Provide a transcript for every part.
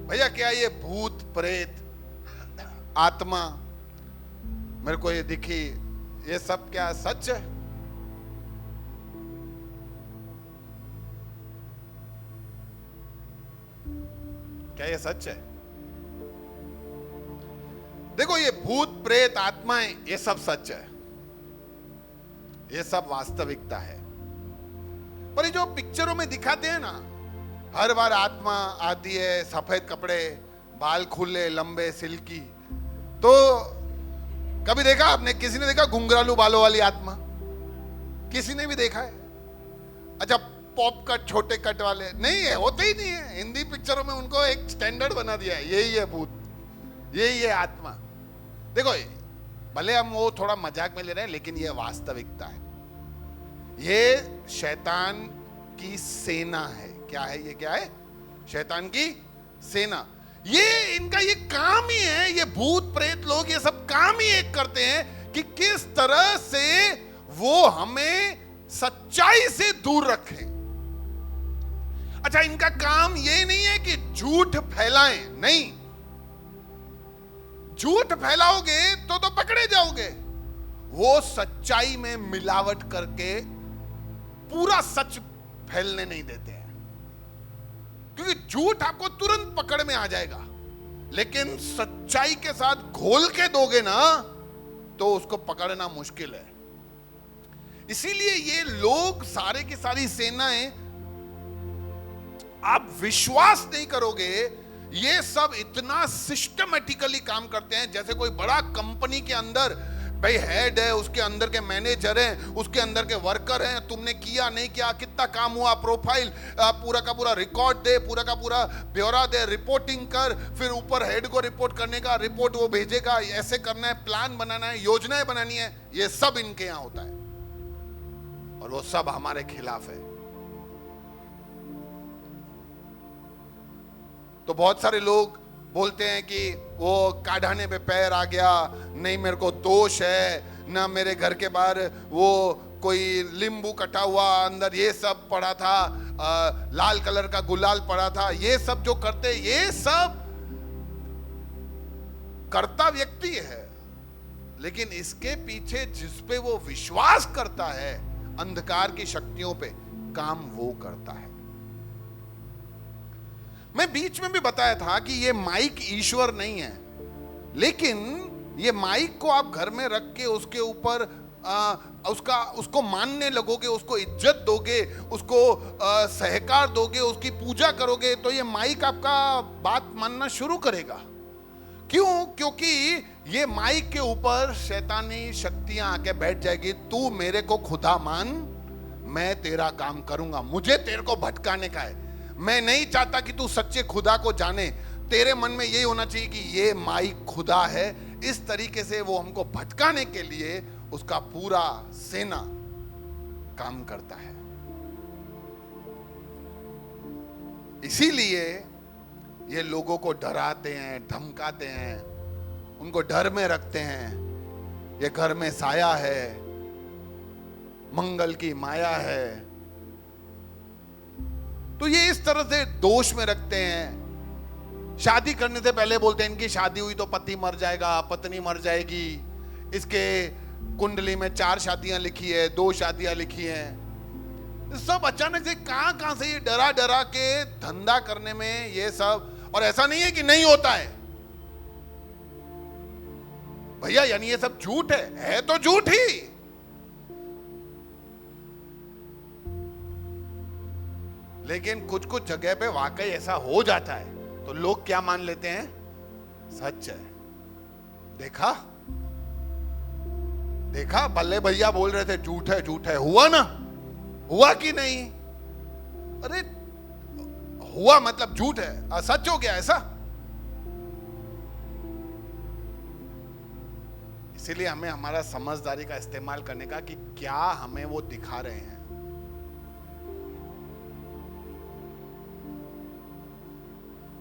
भैया क्या ये भूत प्रेत आत्मा मेरे को ये दिखी, ये सब क्या सच है? क्या ये सच है? देखो, ये भूत प्रेत आत्माएं ये सब सच है, ये सब वास्तविकता है। पर ये जो पिक्चरों में दिखाते हैं ना, हर बार आत्मा आती है, सफेद कपड़े, बाल खुले लंबे सिल्की, तो कभी देखा आपने? किसी ने देखा घुंघरालू बालों वाली आत्मा? किसी ने भी देखा है? अच्छा, पॉप कट, छोटे कट वाले नहीं है, होते ही नहीं है। हिंदी पिक्चरों में उनको एक स्टैंडर्ड बना दिया है, यही है भूत, यही है आत्मा। देखो, भले हम वो थोड़ा मजाक में ले रहे हैं, लेकिन ये वास्तविकता है। ये शैतान की सेना है। क्या है ये? क्या है? शैतान की सेना। ये इनका ये काम ही है, ये भूत प्रेत लोग ये सब काम ही एक करते हैं कि किस तरह से वो हमें सच्चाई से दूर रखें। अच्छा, इनका काम ये नहीं है कि झूठ फैलाएं, नहीं। झूठ फैलाओगे तो पकड़े जाओगे। वो सच्चाई में मिलावट करके पूरा सच फैलने नहीं देते हैं, क्योंकि झूठ आपको तुरंत पकड़ में आ जाएगा, लेकिन सच्चाई के साथ घोल के दोगे ना तो उसको पकड़ना मुश्किल है। इसीलिए ये लोग, सारे की सारी सेनाएं, आप विश्वास नहीं करोगे, ये सब इतना सिस्टमेटिकली काम करते हैं जैसे कोई बड़ा कंपनी के अंदर भाई हेड है, उसके अंदर के मैनेजर हैं, उसके अंदर के वर्कर हैं, तुमने किया नहीं किया, कितना काम हुआ, प्रोफाइल पूरा का पूरा रिकॉर्ड दे, पूरा का पूरा ब्यौरा दे, रिपोर्टिंग कर, फिर ऊपर हेड को रिपोर्ट करने का, रिपोर्ट वो भेजेगा, ऐसे करना है, प्लान बनाना है, योजनाएं बनानी है। ये सब इनके यहां होता है और वो सब हमारे खिलाफ है। तो बहुत सारे लोग बोलते हैं कि वो काढ़ाने पे पैर आ गया, नहीं मेरे को दोष है ना, मेरे घर के बाहर वो कोई नींबू कटा हुआ अंदर ये सब पड़ा था, लाल कलर का गुलाल पड़ा था। ये सब जो करते, ये सब करता व्यक्ति है, लेकिन इसके पीछे जिस पे वो विश्वास करता है, अंधकार की शक्तियों पे काम वो करता है। मैं बीच में भी बताया था कि ये माइक ईश्वर नहीं है, लेकिन ये माइक को आप घर में रख के उसके ऊपर उसको मानने लगोगे, उसको इज्जत दोगे, उसको सहकार दोगे, उसकी पूजा करोगे, तो ये माइक आपका बात मानना शुरू करेगा। क्यों? क्योंकि ये माइक के ऊपर शैतानी शक्तियां आके बैठ जाएगी। तू मेरे को खुदा मान, मैं तेरा काम करूंगा, मुझे तेरे को भटकाने का है, मैं नहीं चाहता कि तू सच्चे खुदा को जाने। तेरे मन में यही होना चाहिए कि ये माइक खुदा है। इस तरीके से वो हमको भटकाने के लिए उसका पूरा सेना काम करता है। इसीलिए ये लोगों को डराते हैं, धमकाते हैं, उनको डर में रखते हैं। ये घर में साया है, मंगल की माया है, तो ये इस तरह से दोष में रखते हैं। शादी करने से पहले बोलते हैं इनकी शादी हुई तो पति मर जाएगा, पत्नी मर जाएगी, इसके कुंडली में 4 शादियां लिखी है, 2 शादियां लिखी हैं। सब अचानक से कहां से ये डरा डरा के धंधा करने में ये सब। और ऐसा नहीं है कि नहीं होता है भैया, यानी ये सब झूठ है तो झूठ ही। लेकिन कुछ कुछ जगह पे वाकई ऐसा हो जाता है तो लोग क्या मान लेते हैं? सच है। देखा देखा, बल्ले भैया बोल रहे थे झूठ है झूठ है, हुआ ना, हुआ कि नहीं? अरे हुआ मतलब झूठ है, सच हो गया ऐसा। इसीलिए हमें हमारा समझदारी का इस्तेमाल करने का कि क्या हमें वो दिखा रहे हैं।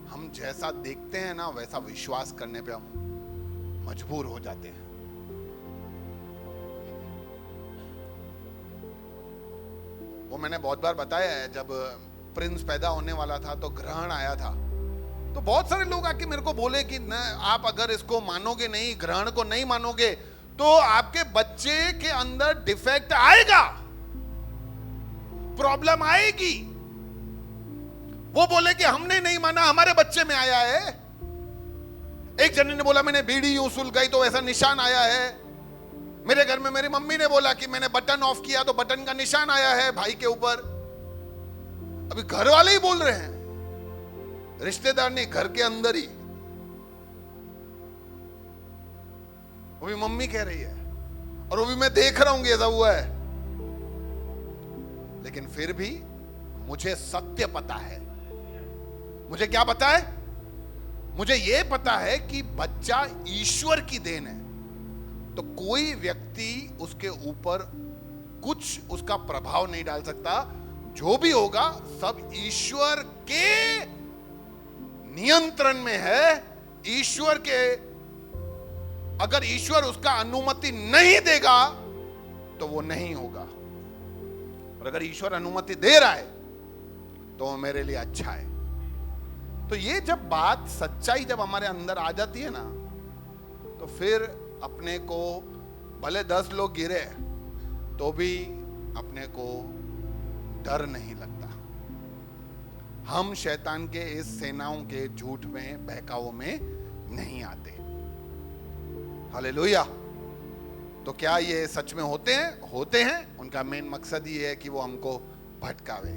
हम जैसा देखते हैं ना वैसा विश्वास करने पे हम मजबूर हो जाते हैं। वो मैंने बहुत बार बताया है, जब प्रिंस पैदा होने वाला था तो ग्रहण आया था तो बहुत सारे लोग आके मेरे को बोले कि न, आप अगर इसको मानोगे नहीं, ग्रहण को नहीं मानोगे, तो आपके बच्चे के अंदर डिफेक्ट आएगा, प्रॉब्लम आएगी। वो बोले कि हमने नहीं माना, हमारे बच्चे में आया है। एक जने ने बोला मैंने बीड़ी यूं सुलगाई तो ऐसा निशान आया है। मेरे घर में मेरी मम्मी ने बोला कि मैंने बटन ऑफ किया तो बटन का निशान आया है भाई के ऊपर। अभी घर वाले ही बोल रहे हैं, रिश्तेदार नहीं, घर के अंदर ही। वो भी मम्मी कह रही है और वो भी मैं देख रहा हूं कि ऐसा हुआ है। लेकिन फिर भी मुझे सत्य पता है। मुझे क्या पता है? मुझे यह पता है कि बच्चा ईश्वर की देन है, तो कोई व्यक्ति उसके ऊपर कुछ उसका प्रभाव नहीं डाल सकता। जो भी होगा सब ईश्वर के नियंत्रण में है। ईश्वर के, अगर ईश्वर उसका अनुमति नहीं देगा तो वो नहीं होगा, और अगर ईश्वर अनुमति दे रहा है तो वो मेरे लिए अच्छा है। तो ये जब बात, सच्चाई जब हमारे अंदर आ जाती है ना, तो फिर अपने को भले 10 लोग गिरे तो भी अपने को डर नहीं लगता। हम शैतान के इस सेनाओं के झूठ में, बहकावों में नहीं आते। हालेलुया। तो क्या ये सच में होते हैं? होते हैं। उनका मेन मकसद ये है कि वो हमको भटकावे।